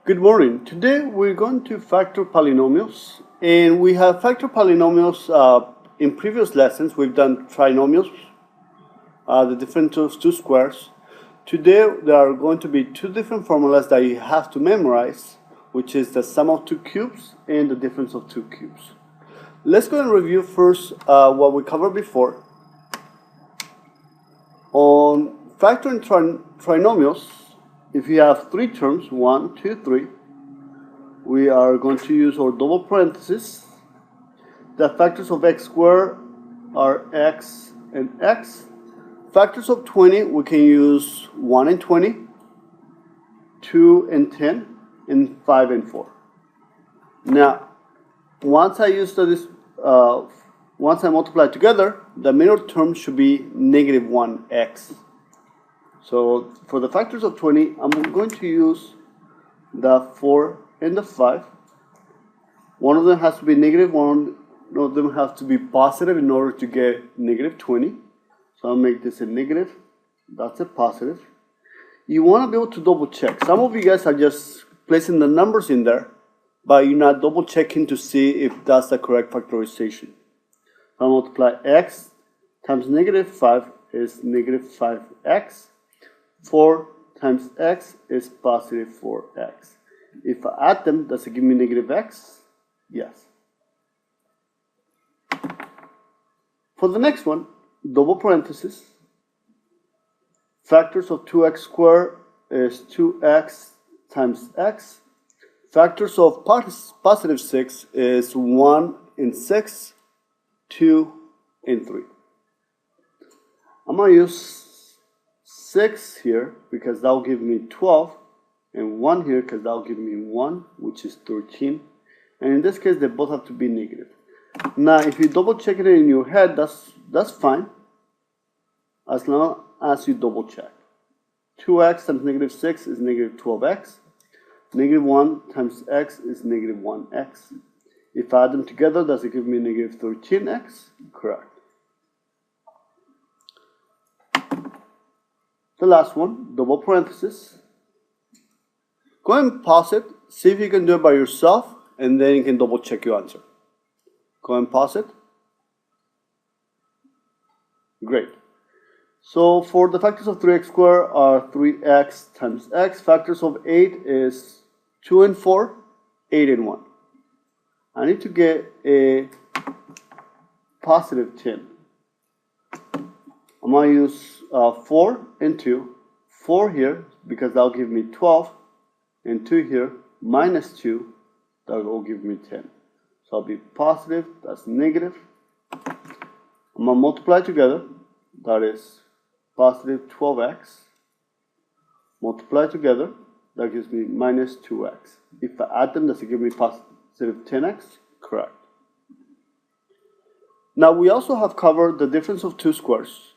Good morning. Today we're going to factor polynomials, and we have factored polynomials in previous lessons. We've done trinomials, the difference of two squares. Today there are going to be two different formulas that you have to memorize, which is the sum of two cubes and the difference of two cubes. Let's go and review first what we covered before. On factoring trinomials, if you have three terms, 1, 2, 3, we are going to use our double parentheses. The factors of x squared are x and x. Factors of 20, we can use 1 and 20, 2 and 10, and 5 and 4. Now, once I multiply together, the middle term should be negative 1x. So for the factors of 20, I'm going to use the 4 and the 5. One of them has to be negative, one of them has to be positive in order to get negative 20. So I'll make this a negative, that's a positive. You want to be able to double check. Some of you guys are just placing the numbers in there, but you're not double checking to see if that's the correct factorization. I'll multiply x times negative 5 is negative 5x. 4 times x is positive 4x. If I add them, does it give me negative x? Yes. For the next one, double parentheses. Factors of 2x squared is 2x times x. Factors of positive 6 is 1 and 6, 2 and 3. I'm going to use 6 here because that will give me 12, and 1 here because that will give me 1, which is 13. And in this case, they both have to be negative. Now, if you double check it in your head, that's fine, as long as you double check. 2x times negative 6 is negative 12x. Negative 1 times x is negative 1x. If I add them together, does it give me negative 13x? Correct. The last one, double parentheses. Go ahead and pause it. See if you can do it by yourself, and then you can double check your answer. Go ahead and pause it. Great. So for the factors of 3x squared are 3x times x. Factors of 8 is 2 and 4, 8 and 1. I need to get a positive 10. I'm going to use 4 and 2. 4 here, because that will give me 12. And 2 here, minus 2, that will give me 10. So I'll be positive, that's negative. I'm going to multiply together. That is positive 12x. Multiply together, that gives me minus 2x. If I add them, does it give me positive 10x? Correct. Now we also have covered the difference of two squares.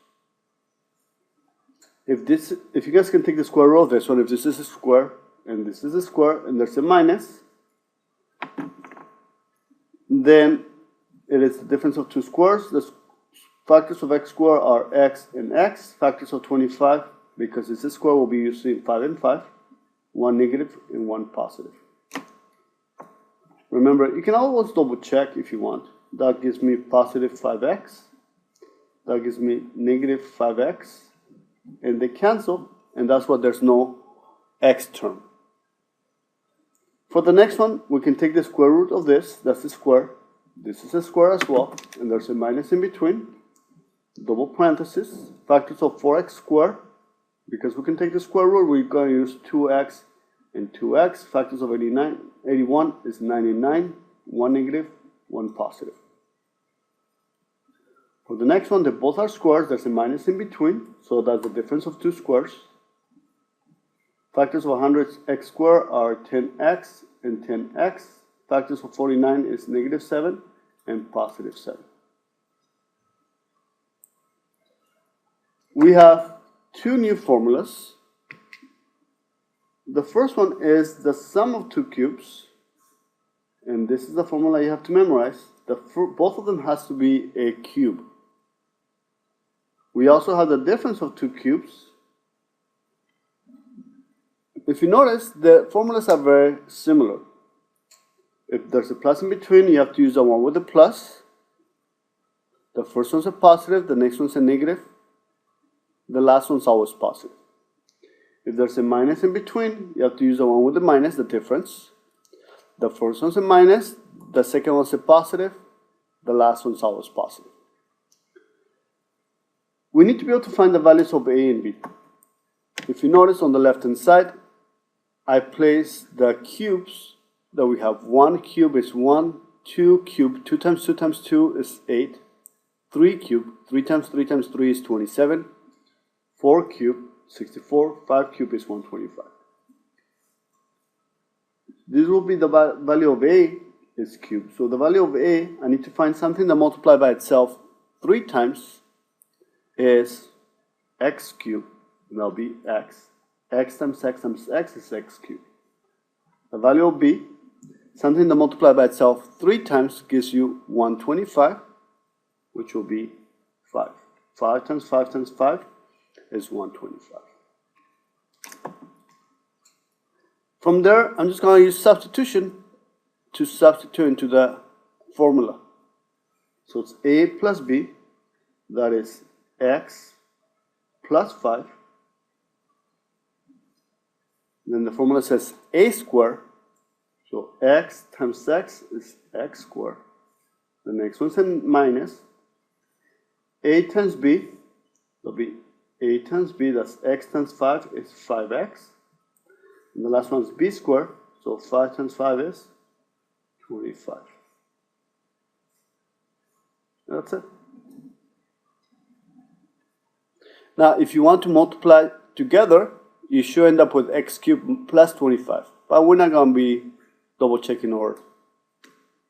If you guys can take the square root of this one, if this is a square and this is a square and there's a minus, then it is the difference of two squares. The factors of x squared are x and x. Factors of 25, because it's a square, will be using 5 and 5. One negative and one positive. Remember, you can always double check if you want. That gives me positive 5x. That gives me negative 5x. And they cancel, and that's why there's no x term. For the next one, we can take the square root of this. That's a square. This is a square as well, and there's a minus in between. Double parentheses. Factors of 4x squared. Because we can take the square root, we're going to use 2x and 2x. Factors of 81 is 99. 1 negative, 1 positive. For the next one, they both are squares. There's a minus in between, so that's the difference of two squares. Factors of 100x squared are 10x and 10x. Factors of 49 is negative 7 and positive 7. We have two new formulas. The first one is the sum of two cubes, and this is the formula you have to memorize. Both of them has to be a cube. We also have the difference of two cubes. if you notice, the formulas are very similar. If there's a plus in between, you have to use the one with the plus. The first one's a positive, the next one's a negative. The last one's always positive. If there's a minus in between, you have to use the one with the minus, the difference. The first one's a minus, the second one's a positive, the last one's always positive. We need to be able to find the values of A and B. If you notice on the left hand side, I place the cubes that we have. 1 cube is 1, 2 cube, 2 times 2 times 2 is 8, 3 cube, 3 times 3 times 3 is 27, 4 cube, 64, 5 cube is 125. This will be the value of A is cubed. So the value of A, I need to find something that multiplies by itself 3 times is x cubed. That'll be x. X times x times x is x cubed. The value of B, something that multiplies by itself 3 times gives you 125, which will be 5. 5 times 5 times 5 is 125. From there, I'm just going to use substitution to substitute into the formula. So it's A plus B, that is x plus 5. Then the formula says A squared, so x times x is x squared. The next one's a minus. A times B will be A times B, that's x times 5 is 5x. And the last one is B squared, so 5 times 5 is 25. That's it. Now, if you want to multiply together, you should end up with x cubed plus 25. But we're not going to be double checking our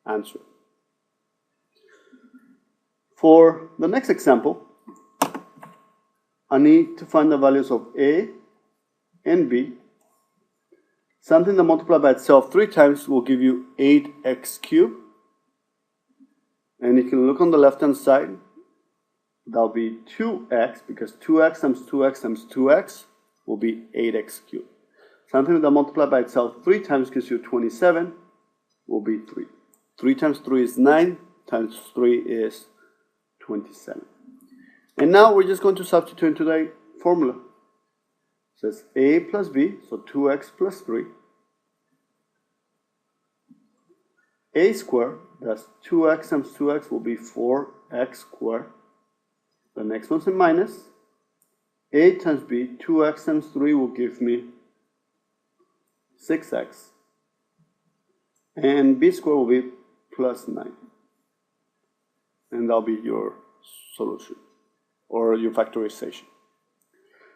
answer. For the next example, I need to find the values of A and B. Something that multiplies by itself 3 times will give you 8x cubed. And you can look on the left hand side. That'll be 2x, because 2x times 2x times 2x will be 8x cubed. Something that multiplies by itself 3 times gives you 27, will be 3. 3 times 3 is 9, times 3 is 27. And now we're just going to substitute into the formula. It says A plus B, so 2x plus 3. A squared, that's 2x times 2x will be 4x squared. The next one's a minus. A times B, 2x times 3 will give me 6x. And B squared will be plus 9. And that'll be your solution, or your factorization.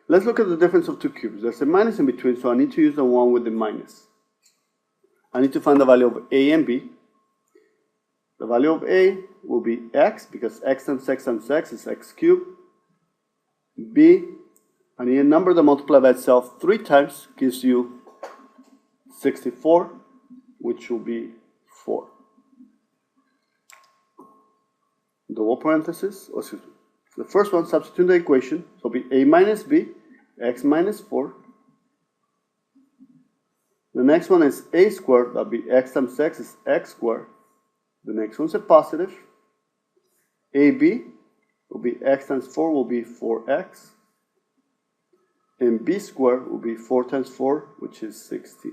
Let's look at the difference of two cubes. There's a minus in between, so I need to use the one with the minus. I need to find the value of A and B. The value of A will be x, because x times x times x is x cubed. B, I need a number that multiplies by itself 3 times, gives you 64, which will be 4. Double parenthesis, excuse me. The first one, substitute the equation, so it'll be A minus B, x minus 4. The next one is A squared, that'll be x times x is x squared. The next one's a positive. AB will be x times 4 will be 4x. And B squared will be 4 times 4, which is 16.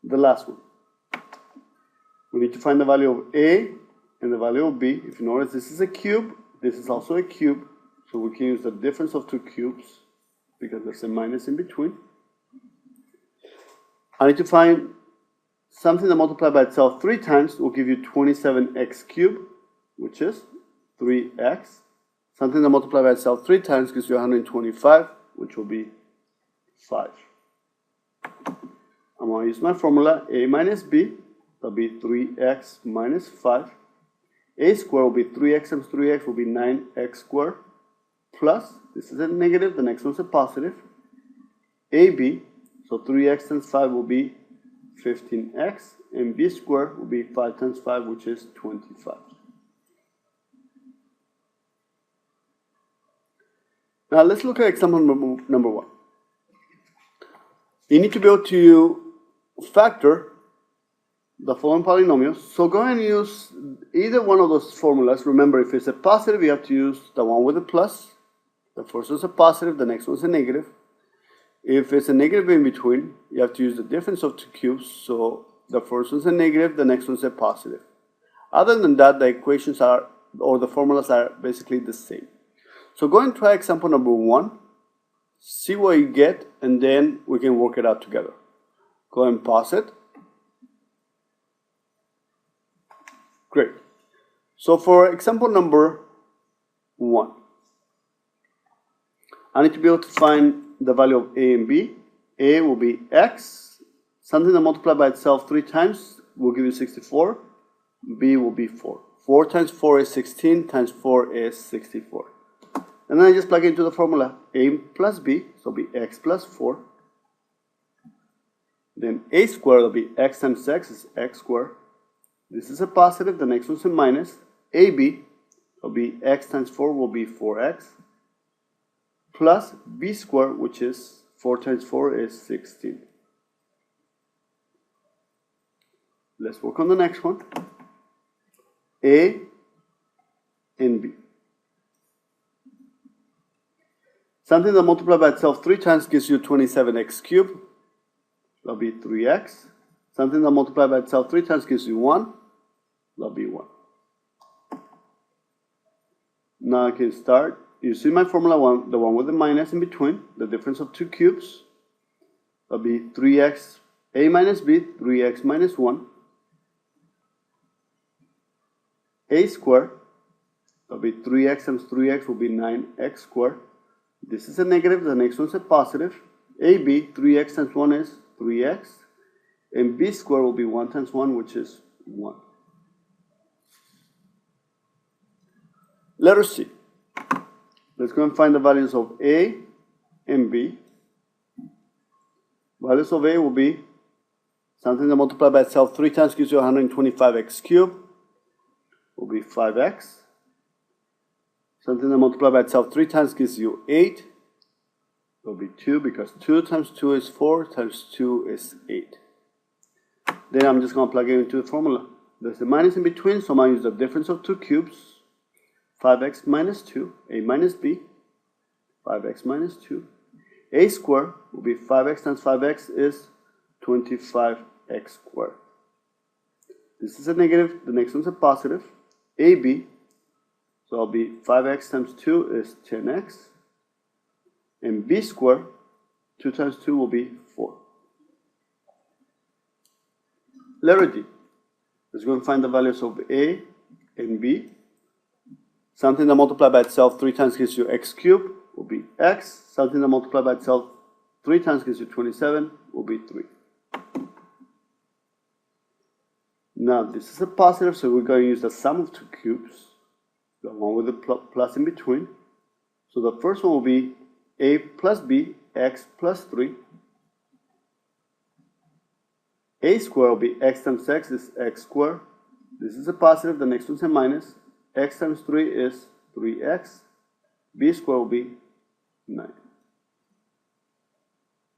The last one. We need to find the value of A and the value of B. If you notice, this is a cube. This is also a cube. So we can use the difference of two cubes, because there's a minus in between. I need to find something that multiplies by itself 3 times will give you 27x cubed, which is 3x. Something that multiplies by itself 3 times gives you 125, which will be 5. I'm going to use my formula, A minus B, that'll be 3x minus 5. A squared will be 3x times 3x will be 9x squared, plus, this is a negative, the next one's a positive. AB, so 3x times 5 will be 15x, and B squared will be 5 times 5, which is 25. Now let's look at example number 1. You need to be able to factor the following polynomials. So go ahead and use either one of those formulas. Remember, if it's a positive, you have to use the one with a plus. The first one's a positive, the next one's a negative. If it's a negative in between, you have to use the difference of two cubes. So the first one's a negative, the next one's a positive. Other than that, the equations are, or the formulas are basically the same. So go and try example number 1, see what you get, and then we can work it out together. Go and pause it. Great. So for example number 1, I need to be able to find the value of a and b. A will be x. Something that multiplied by itself 3 times will give you 64. B will be 4. 4 times 4 is 16, times 4 is 64. And then I just plug into the formula a plus b, so it'll be x plus 4. Then a squared will be x times x is x squared. This is a positive, the next one's a minus. AB will be x times 4 will be 4x. Plus b squared, which is 4 times 4 is 16. Let's work on the next one. A and b. Something that multiplied by itself 3 times gives you 27x cubed. That'll be 3x. Something that multiplied by itself 3 times gives you 1. That'll be 1. Now I can start. You see my formula 1, the one with the minus in between, the difference of two cubes. That'll be 3x, a minus b, 3x minus 1. A squared, that'll be 3x times 3x will be 9x squared. This is a negative, the next one's a positive. AB, 3x times 1 is 3x. And b squared will be 1 times 1, which is 1. Letter C. Let's go and find the values of a and b. Values of a will be something that multiplied by itself 3 times gives you 125x cubed. Will be 5x. Something that multiplied by itself 3 times gives you 8. It will be 2 because 2 times 2 is 4 times 2 is 8. Then I'm just going to plug it into the formula. There's a minus in between, so I'm going to use the difference of two cubes. 5x minus 2, a minus b, 5x minus 2. A squared will be 5x times 5x is 25x squared. This is a negative, the next one's a positive. AB, so it'll be 5x times 2 is 10x. And b squared, 2 times 2 will be 4. Letter D. Let's go and find the values of a and b. Something that multiplied by itself 3 times gives you x cubed will be x. Something that multiplied by itself 3 times gives you 27 will be 3. Now this is a positive, so we're going to use the sum of two cubes, the one with the plus in between. So the first one will be a plus b, x plus 3. A squared will be x times x is x squared. This is a positive, the next one's a minus. X times 3 is 3x. B squared will be 9.